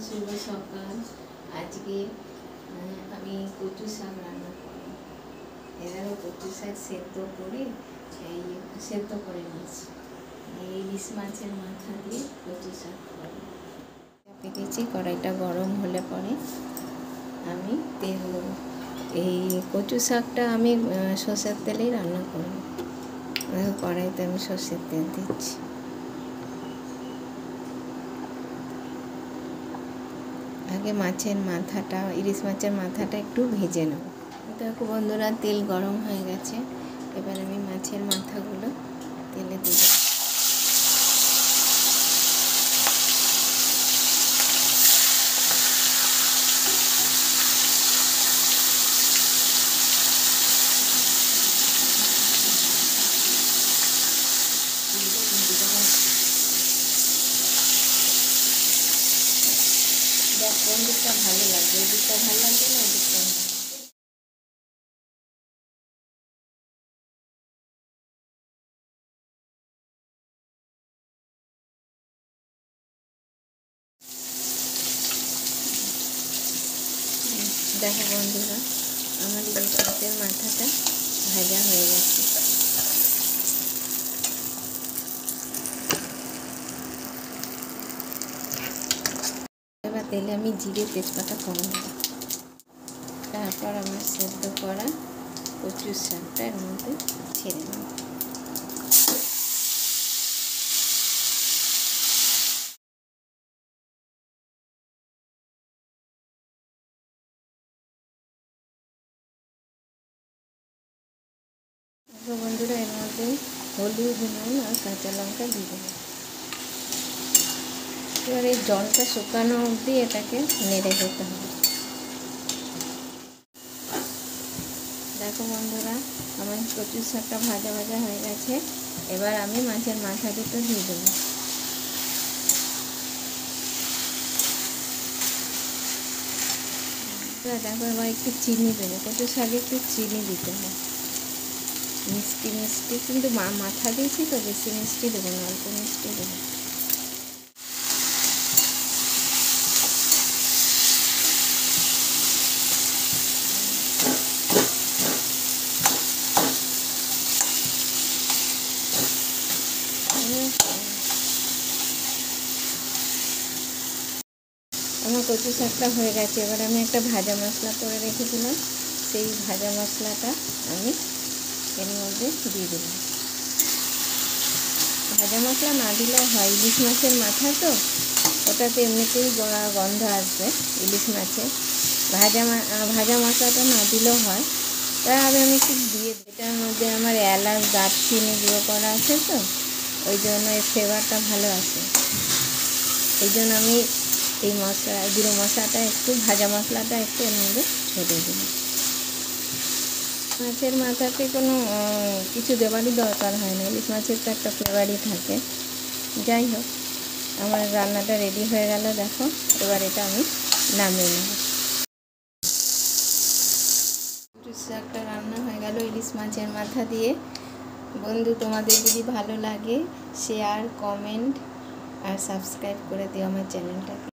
শুভ সকাল। আজকে আমি কচু শাক রান্না করব। এবারে কচু শাক সেদ্ধ করে নিয়েছি। ইলিশ মাছের মাথা দিয়ে কচু শাক করব। পেতেছি, কড়াইটা গরম হলে পরে আমি তেল দেবো। এই কচু শাকটা আমি সর্ষের তেলেই রান্না করব। কড়াইতে আমি সর্ষের তেল দিচ্ছি। আগে মাছের মাথাটা, ইলিশ মাছের মাথাটা একটু ভেজে নেব। দেখো বন্ধুরা, তেল গরম হয়ে গেছে। এবার আমি মাছের মাথাগুলো তেলে দেব। দেখ কোন দিকটা ভালো লাগবে, এই দিকটা ভালো লাগবে না, এই দিকটা। দেখো বন্ধুরা, আমার ইলিশ মাছের মাথাটা ভাজা হয়ে গেছে। এবার তেলে আমি জিরে তেজপাতা ফোড়ন দেব। তারপর আমার সেদ্ধ করা কচুর শাকটা এর মধ্যে ছেড়ে দেব। বন্ধুরা, এর মধ্যে হলুদ, নুন আর কাঁচা লঙ্কা দিয়ে দেবো। এবার এই জলটা শুকানো অবধি এটাকে নেড়ে যেতে হবে। দেখো বন্ধুরা, আমার কচুর শাকটা ভাজা ভাজা হয়ে গেছে। এবার আমি মাছের মাথা দুটো দিয়ে দেবো। দেখো এবার একটু চিনি দেবো। কচুর শাকে একটু চিনি দিতে হবে, মিষ্টি মিষ্টি। কিন্তু মাথা দিয়েছি তো, বেশি মিষ্টি দেবো না, অল্প মিষ্টি দেবো। আমার কচু শাকটা হয়ে গেছে। এবার আমি একটা ভাজা মশলা করে রেখেছিলাম, সেই ভাজা মশলাটা আমি এর মধ্যে দিয়ে দিলাম। ভাজা মশলা না দিলেও হয়, ইলিশ মাছের মাথা তো, ওটাতে এমনিতেই গন্ধ আসবে ইলিশ মাছে। ভাজা মশলাটা না দিলেও হয়, তাই আমি একটু দিয়ে দিই। এটার মধ্যে আমার এলাচ, দারচিনি গুঁড়ো করা আছে তো, ওই জন্য এই ফ্লেভারটা ভালো আসে। এই জন্য আমি এই গুঁড়ো মশলাটা একটু, ভাজা মশলাটা একটু এর মধ্যে ছেড়ে দিই। মাছের মাথাতে কোনো কিছু দেওয়ারই দরকার হয় না, ইলিশ মাছের তো একটা ফ্লেভারই থাকে। যাই হোক, আমার রান্নাটা রেডি হয়ে গেল। দেখো, এবার এটা আমি নামিয়ে নেব। একটা রান্না হয়ে গেল ইলিশ মাছের মাথা দিয়ে। বন্ধু, তোমাদের যদি ভালো লাগে শেয়ার, কমেন্ট আর সাবস্ক্রাইব করে দিও আমার চ্যানেলটাকে।